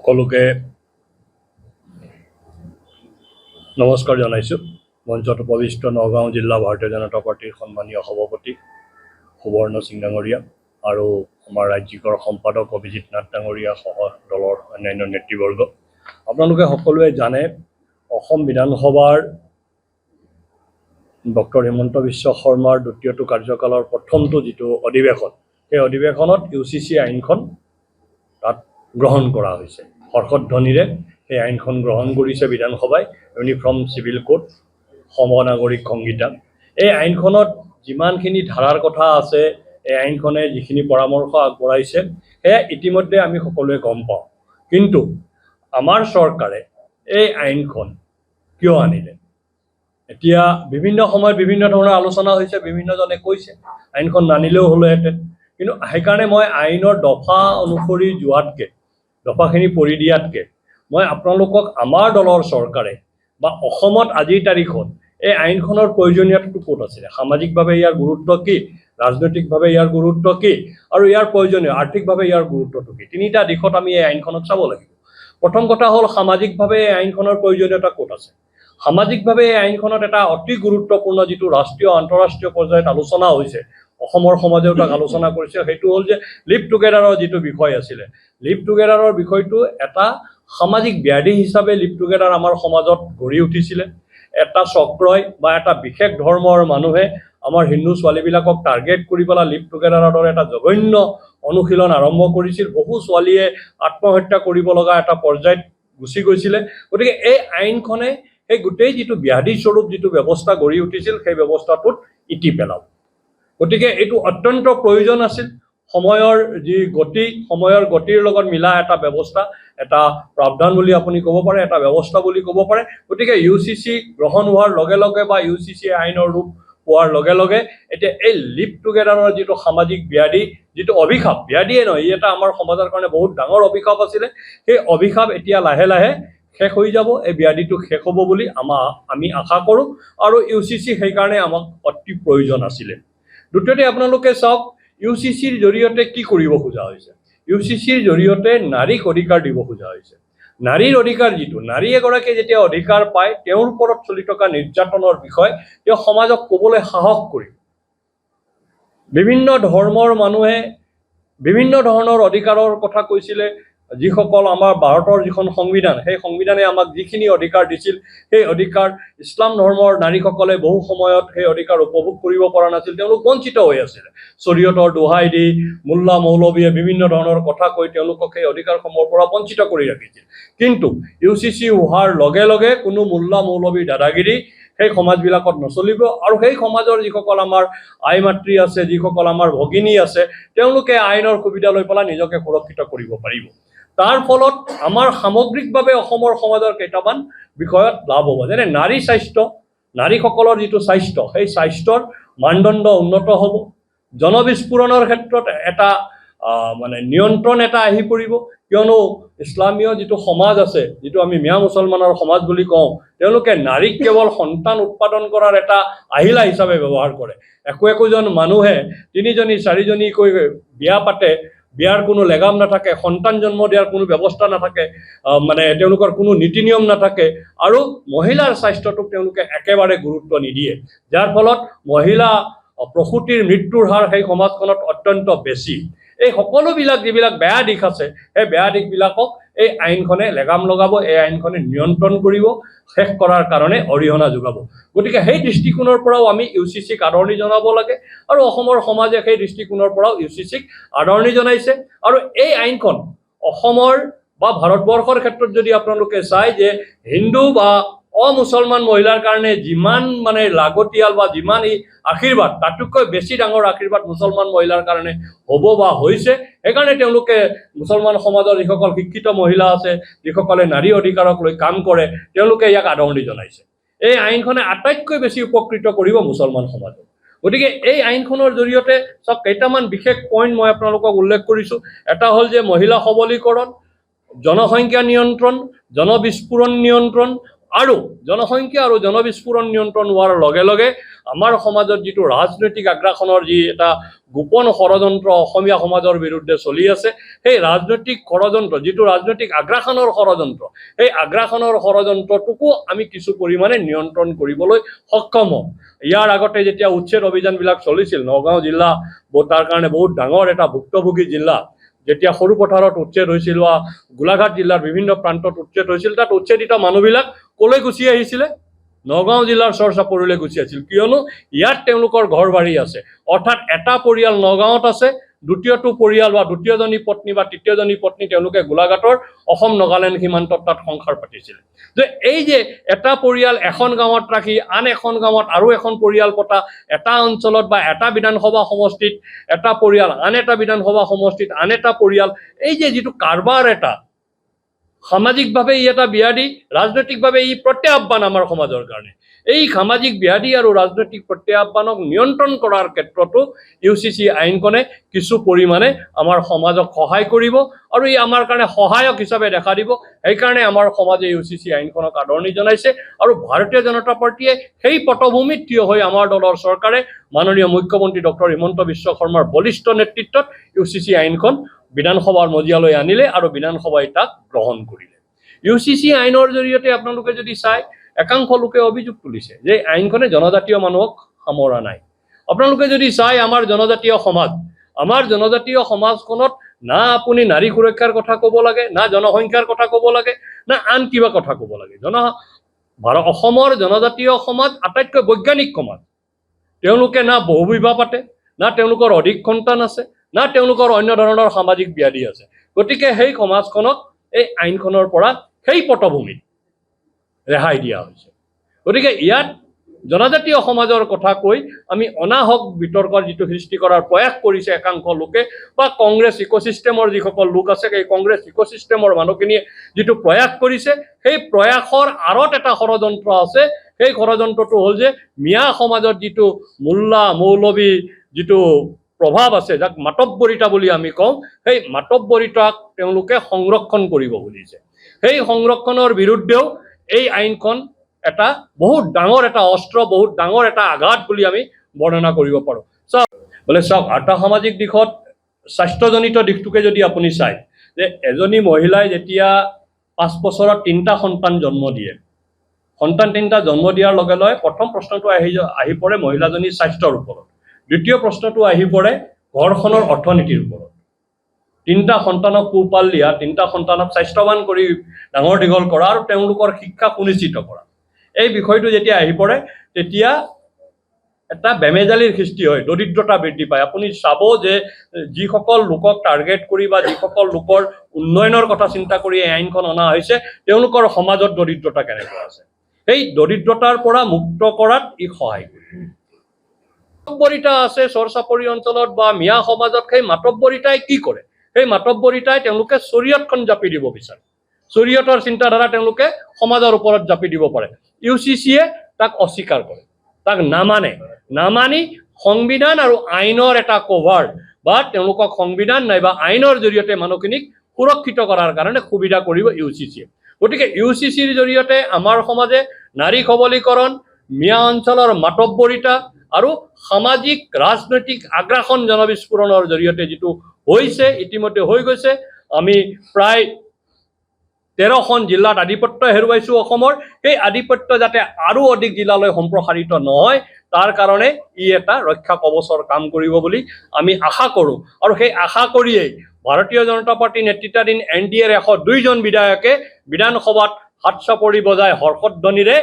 সকলোকে নমস্কাৰ জনাইছোঁ। মঞ্চত উপবিষ্ট নগাঁও জিলা ভাৰতীয় জনতা পাৰ্টিৰ সন্মানীয় সভাপতি সুবৰ্ণ সিং ডাঙৰীয়া আৰু আমাৰ ৰাজ্যিকৰ সম্পাদক অভিজিৎ নাথ ডাঙৰীয়া সহ দলৰ অন্যান্য নেতৃবৰ্গ। আপোনালোকে সকলোৱে জানে অসম বিধানসভাৰ ডক্টৰ হিমন্ত বিশ্ব শৰ্মাৰ দ্বিতীয়টো কাৰ্যকালৰ প্ৰথমটো যিটো অধিৱেশন, সেই অধিৱেশনত UCC আইনখন তাত গ্ৰহণ কৰা হৈছে। হৰ্ষধ্বনিৰে সেই আইনখন গ্ৰহণ কৰিছে বিধানসভাই, ইউনিফৰ্ম চিভিল কোড সমনাগৰিক সংহিতা। এই আইনখনত যিমানখিনি ধাৰাৰ কথা আছে, এই আইনখনে যিখিনি পৰামৰ্শ আগবঢ়াইছে সেয়া ইতিমধ্যে আমি সকলোৱে গম পাওঁ। কিন্তু আমাৰ চৰকাৰে এই আইনখন কিয় আনিলে? এতিয়া বিভিন্ন সময়ত বিভিন্ন ধৰণৰ আলোচনা হৈছে, বিভিন্নজনে কৈছে আইনখন নানিলেও হ'লেহেঁতেন। কিন্তু সেইকাৰণে মই আইনৰ দফা অনুসৰি যোৱাতকৈ, দফাখিনি পঢ়ি দিয়াতকৈ মই আপোনালোকক আমাৰ দলৰ চৰকাৰে বা অসমত আজিৰ তাৰিখত এই আইনখনৰ প্ৰয়োজনীয়তাটো ক'ত আছিলে, সামাজিকভাৱে ইয়াৰ গুৰুত্ব কি, ৰাজনৈতিকভাৱে ইয়াৰ গুৰুত্ব কি, আৰু ইয়াৰ প্ৰয়োজনীয় আৰ্থিকভাৱে ইয়াৰ গুৰুত্বটো কি, তিনিটা দিশত আমি এই আইনখনত চাব লাগিব। প্ৰথম কথা হ'ল সামাজিকভাৱে এই আইনখনৰ প্ৰয়োজনীয়তা ক'ত আছে। সামাজিকভাৱে এই আইনখনত এটা অতি গুৰুত্বপূৰ্ণ যিটো ৰাষ্ট্ৰীয় আন্তঃৰাষ্ট্ৰীয় পৰ্যায়ত আলোচনা হৈছে, অসমৰ সমাজেও তাক আলোচনা কৰিছে, সেইটো হ'ল যে লিভ টুগেডাৰৰ যিটো বিষয় আছিলে, লিভ টুগেডাৰৰ বিষয়টো এটা সামাজিক ব্যাধি হিচাপে লিভ টুগেডাৰ আমাৰ সমাজত গঢ়ি উঠিছিলে। এটা চক্ৰই বা এটা বিশেষ ধৰ্মৰ মানুহে আমাৰ হিন্দু ছোৱালীবিলাকক টাৰ্গেট কৰি পেলাই লিভ টুগেডাৰৰ দৰে এটা জঘন্য অনুশীলন আৰম্ভ কৰিছিল। বহু ছোৱালীয়ে আত্মহত্যা কৰিব লগা এটা পৰ্যায়ত গুচি গৈছিলে। গতিকে এই আইনখনে সেই গোটেই যিটো ব্যাধি স্বৰূপ যিটো ব্যৱস্থা গঢ়ি উঠিছিল, সেই ব্যৱস্থাটোত ইতি পেলাব। গতিকে এইটো অত্যন্ত প্ৰয়োজন আছিল। সময়ৰ যি গতি, সময়ৰ গতিৰ লগত মিলা এটা ব্যৱস্থা, এটা প্ৰাৱধান বুলি আপুনি ক'ব পাৰে, এটা ব্যৱস্থা বুলি ক'ব পাৰে। গতিকে UCC গ্ৰহণ হোৱাৰ লগে লগে বা UCC আইনৰ ৰূপ পোৱাৰ লগে লগে এতিয়া এই লিভ টুগেডাৰৰ যিটো সামাজিক ব্যাধি, যিটো অভিশাপ, ব্যাধিয়ে নহয়, ই এটা আমাৰ সমাজৰ কাৰণে বহুত ডাঙৰ অভিশাপ আছিলে, সেই অভিশাপ এতিয়া লাহে লাহে শেষ হৈ যাব। এই ব্যাধিটো শেষ হ'ব বুলি আমি আশা কৰোঁ, আৰু UCC সেইকাৰণে আমাক অতি প্ৰয়োজন আছিলে। দ্বিতীয়তে আপোনালোকে চাওক, UCCৰ জৰিয়তে কি কৰিব খোজা হৈছে। UCCৰ জৰিয়তে নাৰীক অধিকাৰ দিব খোজা হৈছে। নাৰীৰ অধিকাৰ যিটো, নাৰী এগৰাকীয়ে যেতিয়া অধিকাৰ পায়, তেওঁৰ ওপৰত চলি থকা নিৰ্যাতনৰ বিষয় তেওঁ সমাজক ক'বলৈ সাহস কৰিব। বিভিন্ন ধৰ্মৰ মানুহে বিভিন্ন ধৰণৰ অধিকাৰৰ কথা কৈছিলে। যিসকল আমাৰ ভাৰতৰ যিখন সংবিধান, সেই সংবিধানে আমাক যিখিনি অধিকাৰ দিছিল, সেই অধিকাৰ ইছলাম ধৰ্মৰ নাৰীসকলে বহু সময়ত সেই অধিকাৰ উপভোগ কৰিব পৰা নাছিল, তেওঁলোক বঞ্চিত হৈ আছিলে। শৰীয়তৰ দোহাই দি মোল্লা মৌলবীয়ে বিভিন্ন ধৰণৰ কথা কৈ তেওঁলোকক সেই অধিকাৰসমূহৰ পৰা বঞ্চিত কৰি ৰাখিছিল। কিন্তু UCC হোৱাৰ লগে লগে কোনো মোল্লা মৌলবীৰ দাদাগিৰি সেই সমাজবিলাকত নচলিব, আৰু সেই সমাজৰ যিসকল আমাৰ আই মাতৃ আছে, যিসকল আমাৰ ভগিনী আছে, তেওঁলোকে আইনৰ সুবিধা লৈ পেলাই নিজকে সুৰক্ষিত কৰিব পাৰিব। তাৰ ফলত আমাৰ সামগ্ৰিকভাৱে অসমৰ সমাজৰ কেইটামান বিষয়ত লাভ হ'ব, যেনে নাৰী স্বাস্থ্য, নাৰীসকলৰ যিটো স্বাস্থ্য, সেই স্বাস্থ্যৰ মানদণ্ড উন্নত হ'ব। জনবিস্ফোৰণৰ ক্ষেত্ৰত এটা নিয়ন্ত্ৰণ এটা আহি পৰিব, কিয়নো ইছলামীয় যিটো সমাজ আছে, যিটো আমি মিয়া মুছলমানৰ সমাজ বুলি কওঁ, তেওঁলোকে নাৰীক কেৱল সন্তান উৎপাদন কৰাৰ এটা আহিলা হিচাপে ব্যৱহাৰ কৰে। একোজন মানুহে 3জনী 4জনীকৈ বিয়া পাতে, বিয়াৰ কোনো লেগাম নাথাকে, সন্তান জন্ম দিয়াৰ কোনো ব্যৱস্থা নাথাকে, তেওঁলোকৰ কোনো নীতি নিয়ম নাথাকে, আৰু মহিলাৰ স্বাস্থ্যটোক তেওঁলোকে একেবাৰে গুৰুত্ব নিদিয়ে, যাৰ ফলত মহিলা প্ৰসূতিৰ মৃত্যুৰ হাৰ সেই সমাজখনত অত্যন্ত বেছি। এই সকলোবিলাক যিবিলাক বেয়া দিশ আছে, সেই বেয়া দিশবিলাকক এই আইনখনে লেগাম লগাব, এই আইনখনে নিয়ন্ত্ৰণ কৰিব, শেষ কৰাৰ কাৰণে অৰিহণা যোগাব। গতিকে সেই দৃষ্টিকোণৰ পৰাও আমি UCCক আদৰণি জনাব লাগে, আৰু অসমৰ সমাজে সেই দৃষ্টিকোণৰ পৰাও UCCক আদৰণি জনাইছে। আৰু এই আইনখন অসমৰ বা ভাৰতবৰ্ষৰ ক্ষেত্ৰত যদি আপোনালোকে চায়, যে হিন্দু বা অমুছলমান মহিলাৰ কাৰণে যিমান লাগতিয়াল বা যিমান আশীৰ্বাদ, তাতোতকৈ বেছি ডাঙৰ আশীৰ্বাদ মুছলমান মহিলাৰ কাৰণে হ'ব বা হৈছে। সেইকাৰণে তেওঁলোকে মুছলমান সমাজৰ যিসকল শিক্ষিত মহিলা আছে, যিসকলে নাৰী অধিকাৰক লৈ কাম কৰে, তেওঁলোকে ইয়াক আদৰণি জনাইছে। এই আইনখনে আটাইতকৈ বেছি উপকৃত কৰিব মুছলমান সমাজক। গতিকে এই আইনখনৰ জৰিয়তে চব কেইটামান বিশেষ পইণ্ট মই আপোনালোকক উল্লেখ কৰিছোঁ। এটা হ'ল যে মহিলা সবলীকৰণ, জনসংখ্যা নিয়ন্ত্ৰণ, জনবিস্ফোৰণ নিয়ন্ত্ৰণ, আৰু জনসংখ্যা আৰু জনবিস্ফোৰণ নিয়ন্ত্ৰণ হোৱাৰ লগে লগে আমাৰ সমাজত যিটো ৰাজনৈতিক আগ্ৰাসনৰ যি এটা গোপন ষড়যন্ত্ৰ অসমীয়া সমাজৰ বিৰুদ্ধে চলি আছে, সেই ৰাজনৈতিক ষড়যন্ত্ৰ যিটো ৰাজনৈতিক আগ্ৰাসনৰ ষড়যন্ত্ৰ, সেই আগ্ৰাসনৰ ষড়যন্ত্ৰটোকো আমি কিছু পৰিমাণে নিয়ন্ত্ৰণ কৰিবলৈ সক্ষম হওঁ। ইয়াৰ আগতে যেতিয়া উচ্ছেদ অভিযানবিলাক চলিছিল, নগাঁও জিলা তাৰ কাৰণে বহুত ডাঙৰ এটা ভুক্তভোগী জিলা, যেতিয়া সৰু পথাৰত উচ্ছেদ হৈছিল বা গোলাঘাট জিলাৰ বিভিন্ন প্ৰান্তত উচ্ছেদ হৈছিল, তাত উচ্ছেদিত মানুহবিলাক কলৈ গুচি আহিছিলে? নগাঁও জিলাৰ চৰ চাপৰিলৈ গুচি আহিছিল, কিয়নো ইয়াত তেওঁলোকৰ ঘৰ বাৰী আছে। অৰ্থাৎ এটা পৰিয়াল নগাঁৱত আছে, দ্বিতীয়টো পৰিয়াল বা দ্বিতীয়জনী পত্নী বা তৃতীয়জনী পত্নী তেওঁলোকে গোলাঘাটৰ অসম নাগালেণ্ড সীমান্তত তাত সংসাৰ পাতিছিলে। যে এই যে এটা পৰিয়াল এখন গাঁৱত ৰাখি আন এখন গাঁৱত আৰু এখন পৰিয়াল পতা, এটা অঞ্চলত বা এটা বিধানসভা সমষ্টিত এটা পৰিয়াল, আন এটা বিধানসভা সমষ্টিত আন এটা পৰিয়াল, এই যে যিটো কাৰবাৰ এটা সামাজিকভাৱে ই এটা ব্যাধি, ৰাজনৈতিকভাৱে ই প্ৰত্যাহ্বান আমাৰ সমাজৰ কাৰণে। এই সামাজিক ব্যাধি আৰু ৰাজনৈতিক প্ৰত্যাহ্বানক নিয়ন্ত্ৰণ কৰাৰ ক্ষেত্ৰতো UCC আইনখনে কিছু পৰিমাণে আমাৰ সমাজক সহায় কৰিব আৰু ই আমাৰ কাৰণে সহায়ক হিচাপে দেখা দিব। সেইকাৰণে আমাৰ সমাজে UCC আইনখনক আদৰণি জনাইছে আৰু ভাৰতীয় জনতা পাৰ্টীয়ে সেই পটভূমিত থিয় হৈ আমাৰ দলৰ চৰকাৰে মাননীয় মুখ্যমন্ত্ৰী ডক্টৰ হিমন্ত বিশ্ব শৰ্মাৰ বলিষ্ঠ নেতৃত্বত UCC আইনখন বিধানসভাৰ মজিয়ালৈ আনিলে আৰু বিধানসভাই তাক গ্ৰহণ কৰিলে। UCC আইনৰ জৰিয়তে আপোনালোকে যদি চাই, একাংশ লোকে অভিযোগ তুলিছে যে আইনখনে জনজাতীয় মানুহক সামৰা নাই। আপোনালোকে যদি চাই আমাৰ জনজাতীয় সমাজখনত না আপুনি নাৰী সুৰক্ষাৰ কথা ক'ব লাগে, না জনসংখ্যাৰ কথা ক'ব লাগে, না আন কিবা কথা ক'ব লাগে। অসমৰ জনজাতীয় সমাজ আটাইতকৈ বৈজ্ঞানিক সমাজ। তেওঁলোকে না বহুবিবাহ পাতে, না তেওঁলোকৰ অধিক সন্তান আছে, না তেওঁলোকৰ অন্য ধৰণৰ সামাজিক ব্যাধি আছে। গতিকে সেই সমাজখনক এই আইনখনৰ পৰা সেই পটভূমিত ৰেহাই দিয়া হৈছে। গতিকে ইয়াত জনজাতীয় সমাজৰ কথা কৈ আমি অনাহক বিতৰ্কৰ যিটো সৃষ্টি কৰাৰ প্ৰয়াস কৰিছে একাংশ লোকে বা কংগ্ৰেছ ইক'চিষ্টেমৰ যিসকল লোক আছে, সেই কংগ্ৰেছ ইক'চিষ্টেমৰ মানুহখিনিয়ে যিটো প্ৰয়াস কৰিছে, সেই প্ৰয়াসৰ আঁৰত এটা ষড়যন্ত্ৰ আছে। সেই ষড়যন্ত্ৰটো হ'ল যে মিয়া সমাজত যিটো মোল্লা মৌলবী যিটো প্ৰভাৱ আছে, যাক মাতব্বৰিতা বুলি আমি কওঁ, সেই মাতব্বৰিতাক তেওঁলোকে সংৰক্ষণ কৰিব খুজিছে। সেই সংৰক্ষণৰ বিৰুদ্ধেও এই আইনখন এটা বহুত ডাঙৰ এটা অস্ত্ৰ, বহুত ডাঙৰ এটা আঘাত বুলি আমি বৰ্ণনা কৰিব পাৰোঁ। চাওক আৰ্থসামাজিক দিশত স্বাস্থ্যজনিত দিশটোকে যদি আপুনি চায়, যে এজনী মহিলাই যেতিয়া 5 বছৰত 3টা সন্তান জন্ম দিয়ে, সন্তান 3টা জন্ম দিয়াৰ লগে লগে প্ৰথম প্ৰশ্নটো আহি পৰে মহিলাজনীৰ স্বাস্থ্যৰ ওপৰত। দ্বিতীয় প্ৰশ্নটো আহি পৰে ঘৰখনৰ অৰ্থনীতিৰ ওপৰত। 3টা সন্তানক পোহপাল দিয়া, 3টা সন্তানক স্বাস্থ্যৱান কৰি ডাঙৰ দীঘল কৰা আৰু তেওঁলোকৰ শিক্ষা সুনিশ্চিত কৰা, এই বিষয়টো যেতিয়া আহি পৰে তেতিয়া এটা বেমেজালিৰ সৃষ্টি হয়, দৰিদ্ৰতা বৃদ্ধি পায়। আপুনি চাব যে যিসকল লোকক টাৰ্গেট কৰি বা যিসকল লোকৰ উন্নয়নৰ কথা চিন্তা কৰি এই আইনখন অনা হৈছে, তেওঁলোকৰ সমাজত দৰিদ্ৰতা কেনেকুৱা আছে, সেই দৰিদ্ৰতাৰ পৰা মুক্ত কৰাত ই সহায় কৰে। মাতব্বৰিতা আছে চৰ চাপৰি অঞ্চলত বা মিয়া সমাজত, সেই মাতব্বৰিতাই কি কৰে? সেই মাতব্বৰিতাই তেওঁলোকে শৰীয়তখন জাপি দিব বিচাৰে। শৰীয়তৰ চিন্তাধাৰা তেওঁলোকে সমাজৰ ওপৰত জাপি দিব পাৰে। UCCয়ে তাক অস্বীকাৰ কৰে, তাক নামানি সংবিধান আৰু আইনৰ এটা কভাৰ বা তেওঁলোকক সংবিধান নাইবা আইনৰ জৰিয়তে মানুহখিনিক সুৰক্ষিত কৰাৰ কাৰণে সুবিধা কৰিব UCCয়ে। গতিকে UCCৰ জৰিয়তে আমাৰ সমাজে নাৰী সবলীকৰণ, মিয়া অঞ্চলৰ মাতব্বৰিতা আৰু সামাজিক ৰাজনৈতিক আগ্ৰাসন জনবিস্ফোৰণৰ জৰিয়তে যিটো হৈছে, ইতিমধ্যে হৈ গৈছে। আমি প্ৰায় 13খন জিলাত আধিপত্য হেৰুৱাইছোঁ অসমৰ। সেই আধিপত্য যাতে আৰু অধিক জিলালৈ সম্প্ৰসাৰিত নহয়, তাৰ কাৰণে ই এটা ৰক্ষা কৱচৰ কাম কৰিব বুলি আমি আশা কৰোঁ। আৰু সেই আশা কৰিয়েই ভাৰতীয় জনতা পাৰ্টী নেতৃত্বাধীন NDAৰ 102জন বিধায়কে বিধানসভাত হাত চাপৰি বজাই হৰ্ষধ্বনিৰে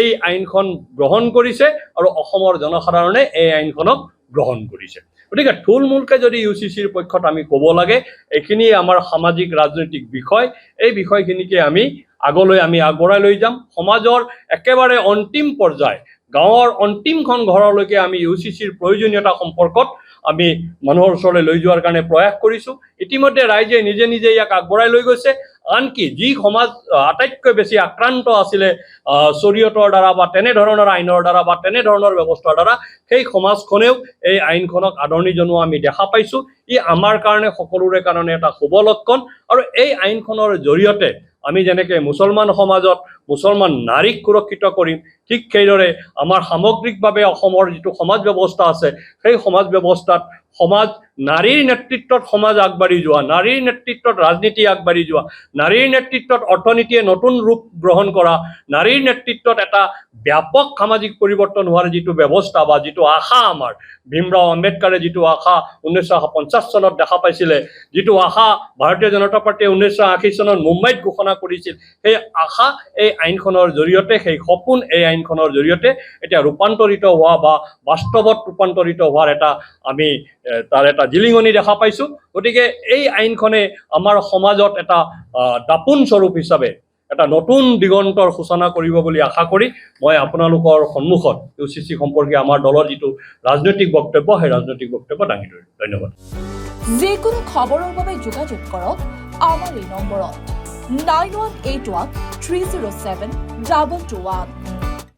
এই আইনখন গ্ৰহণ কৰিছে আৰু অসমৰ জনসাধাৰণে এই আইনখনক গ্ৰহণ কৰিছে। গতিকে থুলমূলকৈ যদি UCCৰ পক্ষত আমি ক'ব লাগে, এইখিনিয়ে আমাৰ সামাজিক ৰাজনৈতিক বিষয়। এই বিষয়খিনিকে আমি আগলৈ আগবঢ়াই লৈ যাম। সমাজৰ একেবাৰে অন্তিম পৰ্যায়, গাঁৱৰ অন্তিমখন ঘৰলৈকে আমি UCCৰ প্ৰয়োজনীয়তা সম্পৰ্কত আমি মানুহৰ ওচৰলৈ লৈ যোৱাৰ কাৰণে প্ৰয়াস কৰিছোঁ। ইতিমধ্যে ৰাইজে নিজে নিজে ইয়াক আগবঢ়াই লৈ গৈছে। আনকি যি সমাজ আটাইতকৈ বেছি আক্ৰান্ত আছিলে শৰীয়তৰ দ্বাৰা বা তেনেধৰণৰ আইনৰ দ্বাৰা বা তেনেধৰণৰ ব্যৱস্থাৰ দ্বাৰা, সেই সমাজখনেও এই আইনখনক আদৰণি জনোৱা আমি দেখা পাইছোঁ। ই আমাৰ কাৰণে সকলোৰে কাৰণে এটা শুভ লক্ষণ। আৰু এই আইনখনৰ জৰিয়তে আমি যেনেকৈ মুছলমান সমাজত মুছলমান নাৰীক সুৰক্ষিত কৰিম, ঠিক সেইদৰে আমাৰ সামগ্ৰিকভাৱে অসমৰ যিটো সমাজ ব্যৱস্থা আছে সেই সমাজ ব্যৱস্থাত নাৰীৰ নেতৃত্বত সমাজ আগবাঢ়ি যোৱা, নাৰীৰ নেতৃত্বত ৰাজনীতি আগবাঢ়ি যোৱা, নাৰীৰ নেতৃত্বত অৰ্থনীতিয়ে নতুন ৰূপ গ্ৰহণ কৰা, নাৰীৰ নেতৃত্বত এটা ব্যাপক সামাজিক পৰিৱৰ্তন হোৱাৰ যিটো ব্যৱস্থা বা যিটো আশা আমাৰ ভীমৰাও আম্বেদকাৰে যিটো আশা 1950 চনত দেখা পাইছিলে, যিটো আশা ভাৰতীয় জনতা পাৰ্টীয়ে 1980 চনত মুম্বাইত ঘোষণা কৰিছিল, সেই আশা এই আইনখনৰ জৰিয়তে, সেই সপোন এই আইনখনৰ জৰিয়তে এতিয়া ৰূপান্তৰিত হোৱা বা বাস্তৱত ৰূপান্তৰিত হোৱাৰ আমি তাৰ এটা জিলিঙনি দেখা পাইছোঁ। গতিকে এই আইনখনে আমাৰ সমাজত এটা দাপোন স্বৰূপ হিচাপে এটা নতুন দিগন্তৰ সূচনা কৰিব বুলি আশা কৰি মই আপোনালোকৰ সন্মুখত UCC সম্পৰ্কে আমাৰ দলৰ যিটো ৰাজনৈতিক বক্তব্য সেই ৰাজনৈতিক বক্তব্য দাঙি ধৰিম। ধন্যবাদ। যিকোনো খবৰৰ বাবে যোগাযোগ কৰক আমাৰ এই নম্বৰত 9181 307 2221।